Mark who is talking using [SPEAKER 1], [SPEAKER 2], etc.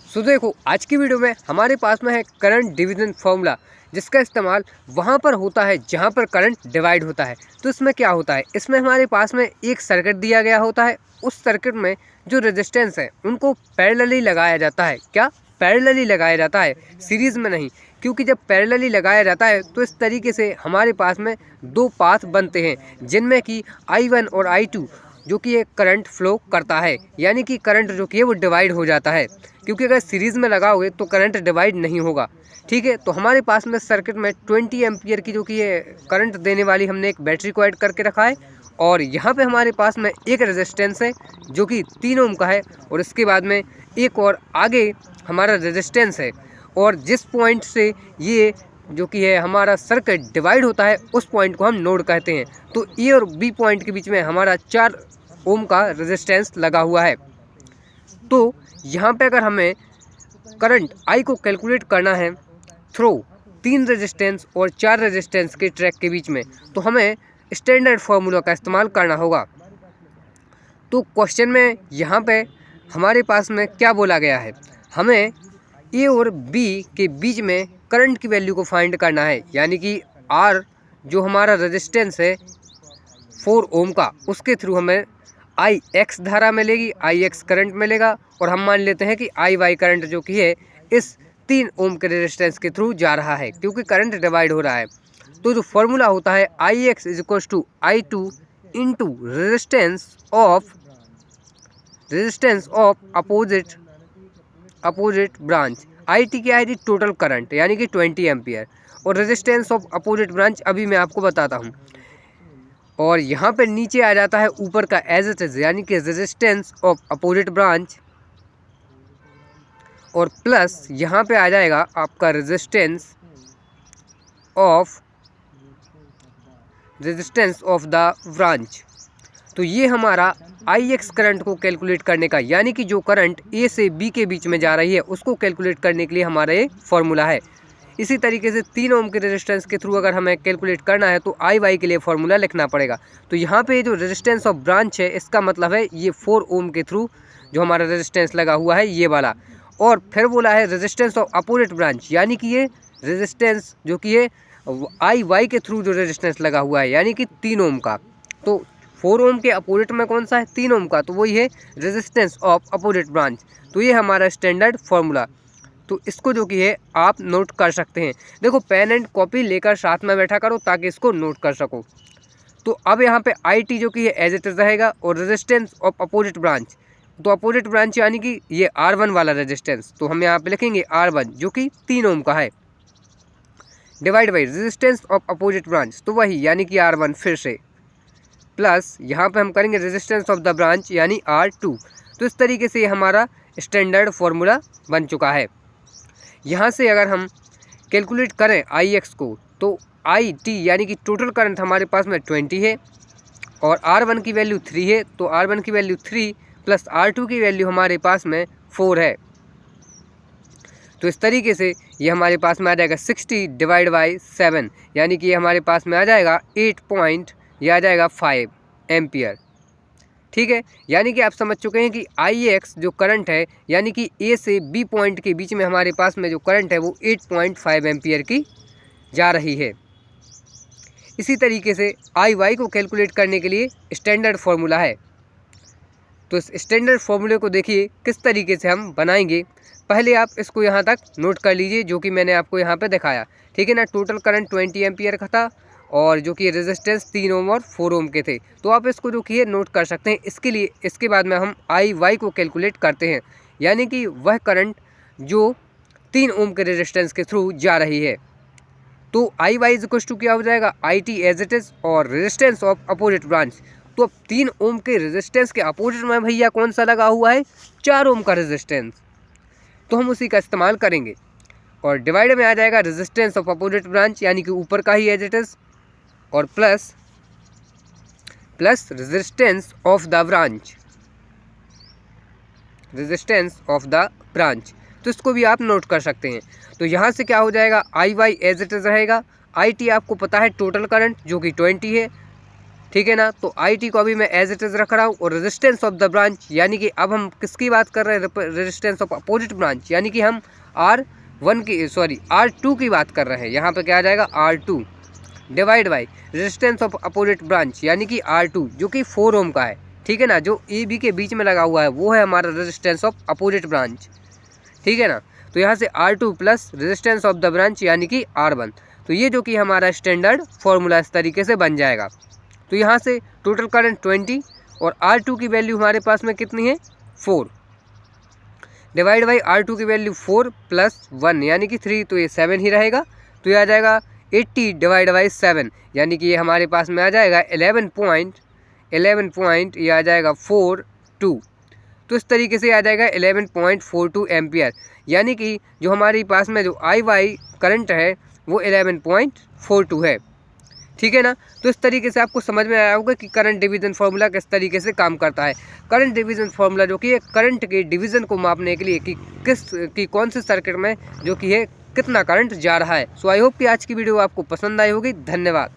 [SPEAKER 1] सो देखो आज की वीडियो में हमारे पास में है करंट डिवीजन फार्मूला, जिसका इस्तेमाल वहाँ पर होता है जहाँ पर करंट डिवाइड होता है। तो इसमें क्या होता है, इसमें हमारे पास में एक सर्किट दिया गया होता है। उस सर्किट में जो रेजिस्टेंस है उनको पैरेलली लगाया जाता है। क्या पैरेलली लगाया जाता है, सीरीज़ में नहीं, क्योंकि जब पैरेलली लगाया जाता है तो इस तरीके से हमारे पास में दो पाथ बनते हैं, जिनमें कि I1 और I2 जो कि एक करंट फ्लो करता है, यानी कि करंट जो कि है वो डिवाइड हो जाता है। क्योंकि अगर सीरीज़ में लगाओगे तो करंट डिवाइड नहीं होगा। ठीक है, तो हमारे पास में सर्किट में 20 एम्पियर की जो कि ये करंट देने वाली हमने एक बैटरी को ऐड करके रखा है। और यहाँ पे हमारे पास में एक रेजिस्टेंस है जो कि 3 ओम का है, और इसके बाद में एक और आगे हमारा रेजिस्टेंस है। और जिस पॉइंट से ये जो कि है हमारा सर्किट डिवाइड होता है उस पॉइंट को हम नोड कहते हैं। तो ए और बी पॉइंट के बीच में हमारा 4 ओम का रेजिस्टेंस लगा हुआ है। तो यहाँ पे अगर हमें करंट आई को कैलकुलेट करना है थ्रू 3 रेजिस्टेंस और 4 रेजिस्टेंस के ट्रैक के बीच में, तो हमें स्टैंडर्ड फार्मूला का इस्तेमाल करना होगा। तो क्वेश्चन में यहाँ पे हमारे पास में क्या बोला गया है, हमें ए और बी के बीच में करंट की वैल्यू को फाइंड करना है, यानी कि आर जो हमारा रेजिस्टेंस है 4 ओम का, उसके थ्रू हमें आई एक्स धारा मिलेगी, आई एक्स करंट मिलेगा। और हम मान लेते हैं कि आई वाई करंट जो कि है इस 3 ओम के रेजिस्टेंस के थ्रू जा रहा है, क्योंकि करंट डिवाइड हो रहा है। तो जो फॉर्मूला होता है I X is equal to I two into resistance of opposite branch. I T क्या है जी, टोटल करंट यानी कि 20 एम्पियर, और रेजिस्टेंस ऑफ अपोजिट ब्रांच अभी मैं आपको बताता हूँ। और यहाँ पे नीचे आ जाता है ऊपर का एज इट इज, यानी कि रेजिस्टेंस ऑफ अपोजिट ब्रांच, और प्लस यहाँ पे आ जाएगा आपका रेजिस्टेंस ऑफ द ब्रांच। तो ये हमारा आई एक्स करंट को कैलकुलेट करने का, यानी कि जो करंट ए से बी के बीच में जा रही है उसको कैलकुलेट करने के लिए हमारा ये फॉर्मूला है। इसी तरीके से 3 ओम के रेजिस्टेंस के थ्रू अगर हमें कैलकुलेट करना है तो आई वाई के लिए फॉर्मूला लिखना पड़ेगा। तो यहाँ पे जो रेजिस्टेंस ऑफ ब्रांच है इसका मतलब है ये 4 ओम के थ्रू जो हमारा रेजिस्टेंस लगा हुआ है ये वाला। और फिर बोला है रेजिस्टेंस ऑफ अपोजिट ब्रांच, यानी कि ये रेजिस्टेंस जो कि ये आई वाई के थ्रू जो रेजिस्टेंस लगा हुआ है, यानी कि 3 ओम का। तो 4 ओम के अपोजिट में कौन सा है, 3 ओम का, तो वही है रेजिस्टेंस ऑफ अपोजिट ब्रांच। तो ये हमारा स्टैंडर्ड फार्मूला। तो इसको जो कि है आप नोट कर सकते हैं। देखो पेन एंड कॉपी लेकर साथ में बैठा करो ताकि इसको नोट कर सको। तो अब यहाँ पे आई टी जो कि है एज इट इज रहेगा, और रेजिस्टेंस ऑफ अपोजिट ब्रांच, तो अपोजिट ब्रांच यानी कि ये R1 वाला रेजिस्टेंस, तो हम यहाँ पे लिखेंगे R1 जो कि 3 ओम का है, divide by resistance of opposite branch, तो वही यानी कि R1 फिर से, प्लस यहाँ पे हम करेंगे रेजिस्टेंस ऑफ द ब्रांच यानी R2। तो इस तरीके से ये हमारा स्टैंडर्ड फार्मूला बन चुका है। यहाँ से अगर हम कैलकुलेट करें आई एक्स को, तो आई टी यानी कि टोटल करंट हमारे पास में 20 है, और R1 की वैल्यू 3 है, तो R1 की वैल्यू 3 प्लस R2 की वैल्यू हमारे पास में 4 है। तो इस तरीके से ये हमारे पास में आ जाएगा 60 डिवाइड बाई 7, यानी कि ये हमारे पास में आ जाएगा 8.5 एम्पियर। ठीक है, यानी कि आप समझ चुके हैं कि आई एक्स जो करंट है, यानी कि ए से बी पॉइंट के बीच में हमारे पास में जो करंट है वो 8.5 एम्पियर की जा रही है। इसी तरीके से आई वाई को कैलकुलेट करने के लिए स्टैंडर्ड फार्मूला है। तो इस स्टैंडर्ड फार्मूले को देखिए किस तरीके से हम बनाएंगे। पहले आप इसको यहाँ तक नोट कर लीजिए जो कि मैंने आपको यहाँ पे दिखाया, ठीक है ना। टोटल करंट 20 एम्पियर का था, और जो कि रेजिस्टेंस 3 ओम और 4 ओम के थे। तो आप इसको जो कि है नोट कर सकते हैं। इसके बाद में हम आई वाई को कैलकुलेट करते हैं, यानी कि वह करंट जो 3 ओम के रेजिस्टेंस के थ्रू जा रही है। तो I Y is equal to क्या हो जाएगा, I T as it is और रेजिस्टेंस ऑफ अपोजिट ब्रांच। तो अब 3 ओम के रेजिस्टेंस के अपोजिट में भैया कौन सा लगा हुआ है, 4 ओम का रेजिस्टेंस, तो हम उसी का इस्तेमाल करेंगे। और डिवाइड में आ जाएगा रेजिस्टेंस ऑफ अपोजिट ब्रांच, यानी कि ऊपर का ही एज इट इज, और plus resistance of the branch, तो इसको भी आप नोट कर सकते हैं। तो यहाँ से क्या हो जाएगा, आई वाई एज इट इज रहेगा। आई टी आपको पता है टोटल करंट जो कि 20 है, ठीक है ना। तो IT को अभी मैं एज इट इज़ रख रहा हूँ। और रेजिस्टेंस ऑफ द ब्रांच यानी कि अब हम किसकी बात कर रहे हैं, रेजिस्टेंस ऑफ अपोजिट ब्रांच, यानी कि हम R2 की बात कर रहे हैं। यहाँ पे क्या आ जाएगा, R2 divide by resistance of opposite branch यानी कि R2 जो कि 4 ओम का है। ठीक है ना, जो AB के बीच में लगा हुआ है वो है हमारा रेजिस्टेंस ऑफ अपोजिट ब्रांच। ठीक है ना। तो यहाँ से R2 plus resistance of the branch यानी कि R1। तो ये जो कि हमारा स्टैंडर्ड फॉर्मूला इस तरीके से बन जाएगा। तो यहाँ से टोटल करंट 20 और R2 की वैल्यू हमारे पास में कितनी है, 4 डिवाइड बाई R2 की वैल्यू 4 प्लस 1 यानी कि 3, तो ये 7 ही रहेगा। तो ये आ जाएगा 80 डिवाइड बाई 7 यानी कि ये हमारे पास में आ जाएगा 11 ये आ जाएगा 42। तो इस तरीके से आ जाएगा 11.42 एम्पियर, यानी कि जो हमारे पास में जो IY करंट है वो 11.42 है। ठीक है ना। तो इस तरीके से आपको समझ में आया होगा कि करंट डिवीज़न फार्मूला किस तरीके से काम करता है। करंट डिवीज़न फार्मूला जो कि करंट के डिवीज़न को मापने के लिए कि कौन से सर्किट में जो कि है कितना करंट जा रहा है। सो आई होप कि आज की वीडियो आपको पसंद आई होगी। धन्यवाद।